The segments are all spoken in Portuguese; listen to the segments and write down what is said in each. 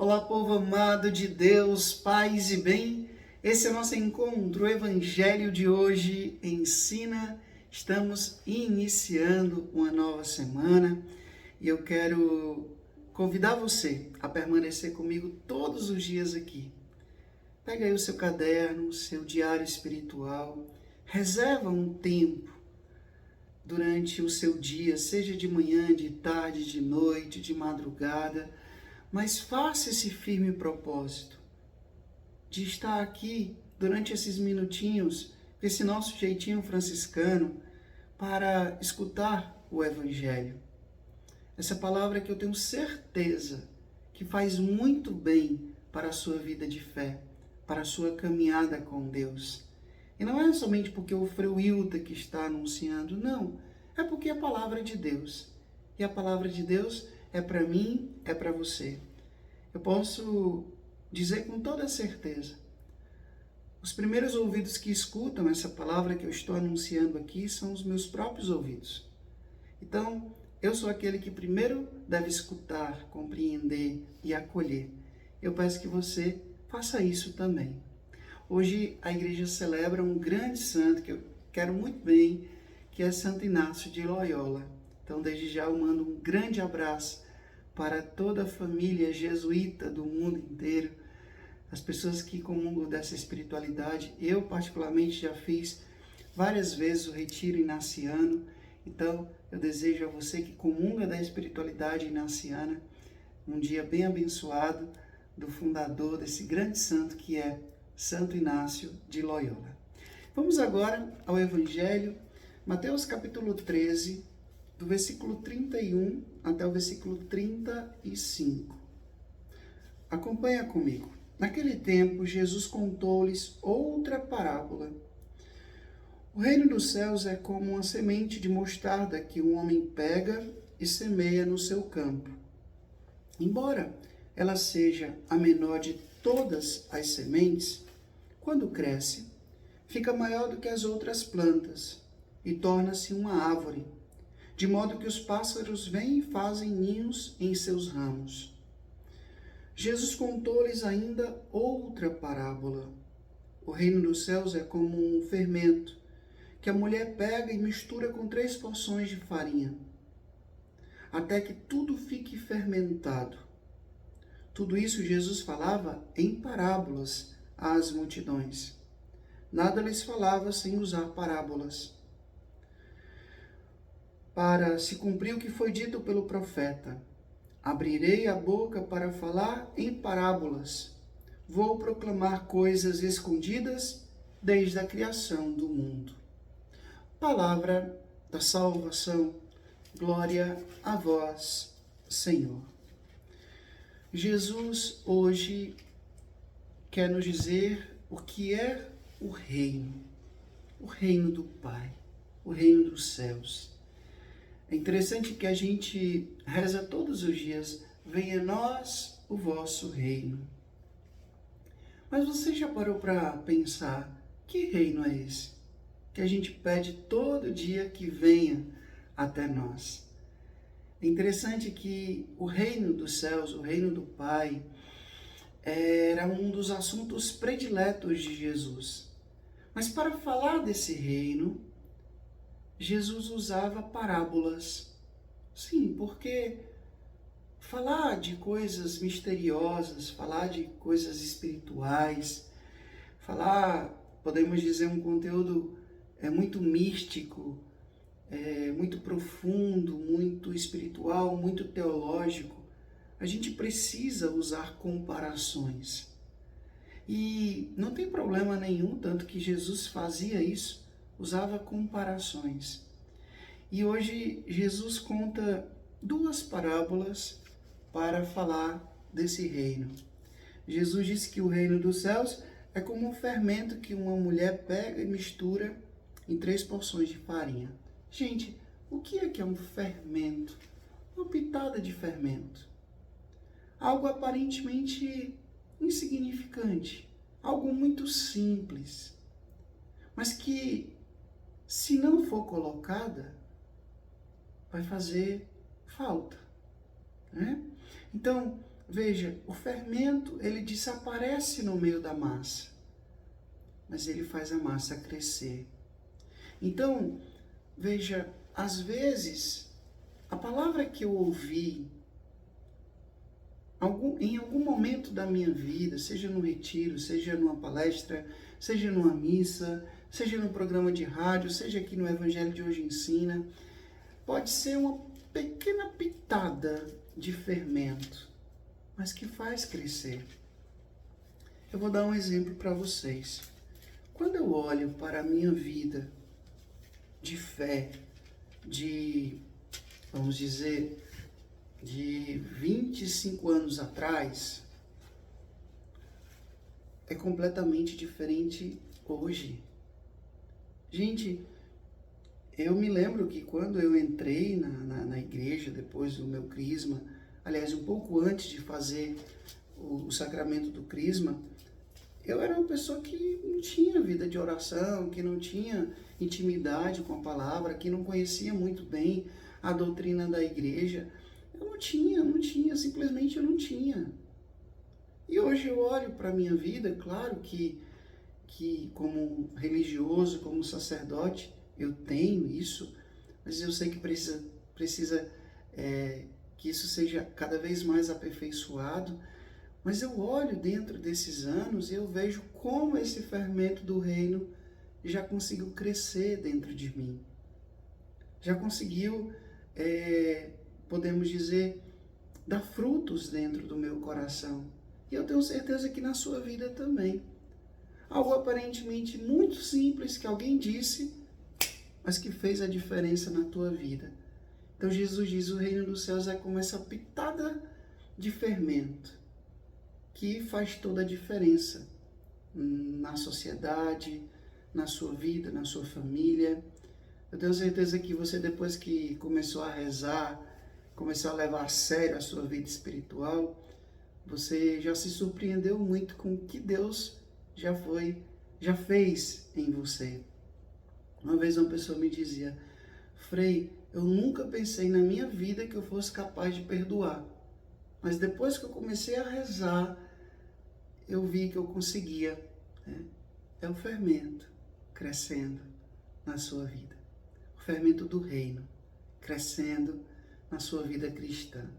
Olá, povo amado de Deus, paz e bem. Esse é o nosso encontro, o Evangelho de hoje ensina. Estamos iniciando uma nova semana e eu quero convidar você a permanecer comigo todos os dias aqui. Pega aí o seu caderno, o seu diário espiritual, reserva um tempo durante o seu dia, seja de manhã, de tarde, de noite, de madrugada, mas faça esse firme propósito de estar aqui durante esses minutinhos, com esse nosso jeitinho franciscano, para escutar o Evangelho. Essa palavra que eu tenho certeza que faz muito bem para a sua vida de fé, para a sua caminhada com Deus. E não é somente porque o Frei Wilda que está anunciando, não. É porque é a palavra de Deus. E a palavra de Deus é para mim, é para você. Eu posso dizer com toda certeza, os primeiros ouvidos que escutam essa palavra que eu estou anunciando aqui são os meus próprios ouvidos. Então, eu sou aquele que primeiro deve escutar, compreender e acolher. Eu peço que você faça isso também. Hoje a igreja celebra um grande santo que eu quero muito bem, que é Santo Inácio de Loyola. Então, desde já eu mando um grande abraço para toda a família jesuíta do mundo inteiro, as pessoas que comungam dessa espiritualidade. Eu, particularmente, já fiz várias vezes o retiro inaciano, então eu desejo a você que comunga da espiritualidade inaciana um dia bem abençoado do fundador desse grande santo que é Santo Inácio de Loyola. Vamos agora ao Evangelho, Mateus capítulo 13, do versículo 31 até o versículo 35. Acompanha comigo. Naquele tempo, Jesus contou-lhes outra parábola. O reino dos céus é como uma semente de mostarda que um homem pega e semeia no seu campo. Embora ela seja a menor de todas as sementes, quando cresce, fica maior do que as outras plantas e torna-se uma árvore, de modo que os pássaros vêm e fazem ninhos em seus ramos. Jesus contou-lhes ainda outra parábola. O reino dos céus é como um fermento que a mulher pega e mistura com 3 porções de farinha, até que tudo fique fermentado. Tudo isso Jesus falava em parábolas às multidões. Nada lhes falava sem usar parábolas, para se cumprir o que foi dito pelo profeta: abrirei a boca para falar em parábolas. Vou proclamar coisas escondidas desde a criação do mundo. Palavra da salvação. Glória a vós, Senhor. Jesus hoje quer nos dizer o que é o reino do Pai, o reino dos céus. É interessante que a gente reza todos os dias: venha a nós o vosso reino. Mas você já parou para pensar, que reino é esse? Que a gente pede todo dia que venha até nós. É interessante que o reino dos céus, o reino do Pai, era um dos assuntos prediletos de Jesus. Mas para falar desse reino, Jesus usava parábolas. Sim, porque falar de coisas misteriosas, falar de coisas espirituais, podemos dizer, um conteúdo muito místico, muito profundo, muito espiritual, muito teológico, a gente precisa usar comparações. E não tem problema nenhum, tanto que Jesus fazia isso, usava comparações. E hoje Jesus conta 2 parábolas para falar desse reino. Jesus disse que o reino dos céus é como um fermento que uma mulher pega e mistura em 3 porções de farinha. Gente, o que é um fermento? Uma pitada de fermento. Algo aparentemente insignificante, algo muito simples, mas que, se não for colocada, vai fazer falta, né? Então, veja, o fermento, ele desaparece no meio da massa, mas ele faz a massa crescer. Então, veja, às vezes, a palavra que eu ouvi em algum momento da minha vida, seja no retiro, seja numa palestra, seja numa missa, seja no programa de rádio, seja aqui no Evangelho de Hoje Ensina, pode ser uma pequena pitada de fermento, mas que faz crescer. Eu vou dar um exemplo para vocês. Quando eu olho para a minha vida de fé, vamos dizer, de 25 anos atrás, é completamente diferente hoje. Gente, eu me lembro que quando eu entrei na igreja, depois do meu crisma, aliás, um pouco antes de fazer o sacramento do crisma, eu era uma pessoa que não tinha vida de oração, que não tinha intimidade com a palavra, que não conhecia muito bem a doutrina da igreja. Eu não tinha, simplesmente eu não tinha. E hoje eu olho para a minha vida, claro que como religioso, como sacerdote, eu tenho isso, mas eu sei que precisa que isso seja cada vez mais aperfeiçoado. Mas eu olho dentro desses anos e eu vejo como esse fermento do reino já conseguiu crescer dentro de mim. Já conseguiu, podemos dizer, dar frutos dentro do meu coração. E eu tenho certeza que na sua vida também. Algo aparentemente muito simples que alguém disse, mas que fez a diferença na tua vida. Então Jesus diz, o reino dos céus é como essa pitada de fermento, que faz toda a diferença na sociedade, na sua vida, na sua família. Eu tenho certeza que você, depois que começou a rezar, começou a levar a sério a sua vida espiritual, você já se surpreendeu muito com o que Deus já fez em você. Uma vez uma pessoa me dizia, Frei, eu nunca pensei na minha vida que eu fosse capaz de perdoar. Mas depois que eu comecei a rezar, eu vi que eu conseguia. Né? É o fermento crescendo na sua vida. O fermento do reino crescendo na sua vida cristã.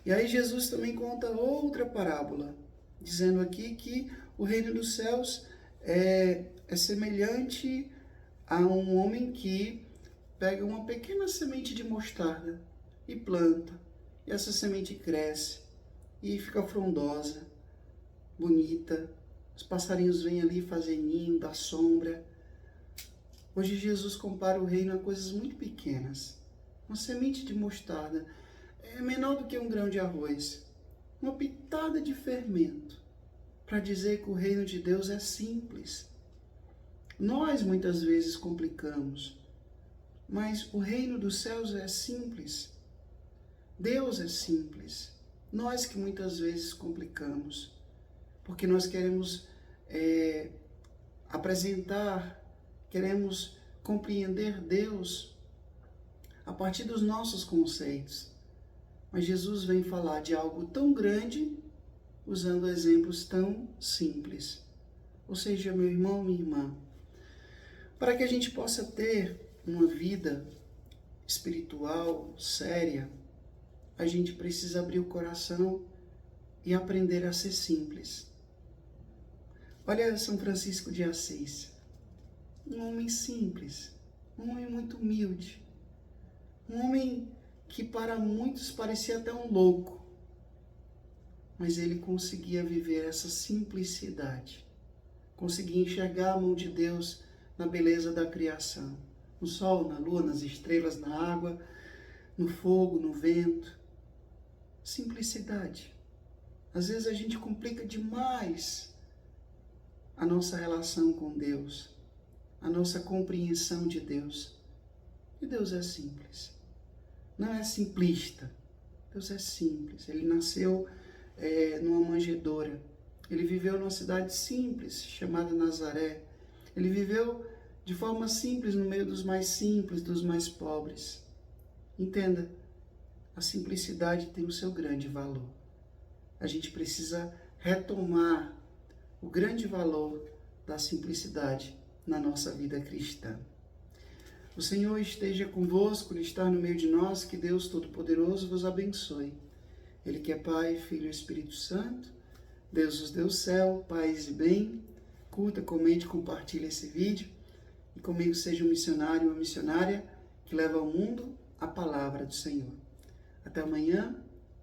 E aí Jesus também conta outra parábola, dizendo aqui que o reino dos céus é semelhante a um homem que pega uma pequena semente de mostarda e planta. E essa semente cresce e fica frondosa, bonita. Os passarinhos vêm ali fazer ninho, dar sombra. Hoje Jesus compara o reino a coisas muito pequenas. Uma semente de mostarda é menor do que um grão de arroz. Uma pitada de fermento para dizer que o reino de Deus é simples. Nós muitas vezes complicamos, mas o reino dos céus é simples. Deus é simples. Nós que muitas vezes complicamos, porque nós queremos queremos compreender Deus a partir dos nossos conceitos. Mas Jesus vem falar de algo tão grande usando exemplos tão simples. Ou seja, meu irmão, minha irmã, para que a gente possa ter uma vida espiritual séria, a gente precisa abrir o coração e aprender a ser simples. Olha São Francisco de Assis, um homem simples, um homem muito humilde, um homem que para muitos parecia até um louco, mas ele conseguia viver essa simplicidade, conseguia enxergar a mão de Deus na beleza da criação, no sol, na lua, nas estrelas, na água, no fogo, no vento. Simplicidade. Às vezes a gente complica demais a nossa relação com Deus, a nossa compreensão de Deus. E Deus é simples. Não é simplista. Deus é simples. Ele nasceu numa manjedoura. Ele viveu numa cidade simples, chamada Nazaré. Ele viveu de forma simples no meio dos mais simples, dos mais pobres. Entenda, a simplicidade tem o seu grande valor. a gente precisa retomar o grande valor da simplicidade na nossa vida cristã. O Senhor esteja convosco, Ele está no meio de nós, que Deus Todo-Poderoso vos abençoe. Ele que é Pai, Filho e Espírito Santo, Deus os deu céu, paz e bem. Curta, comente, compartilhe esse vídeo e comigo seja um missionário, uma missionária que leva ao mundo a palavra do Senhor. Até amanhã,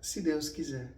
se Deus quiser.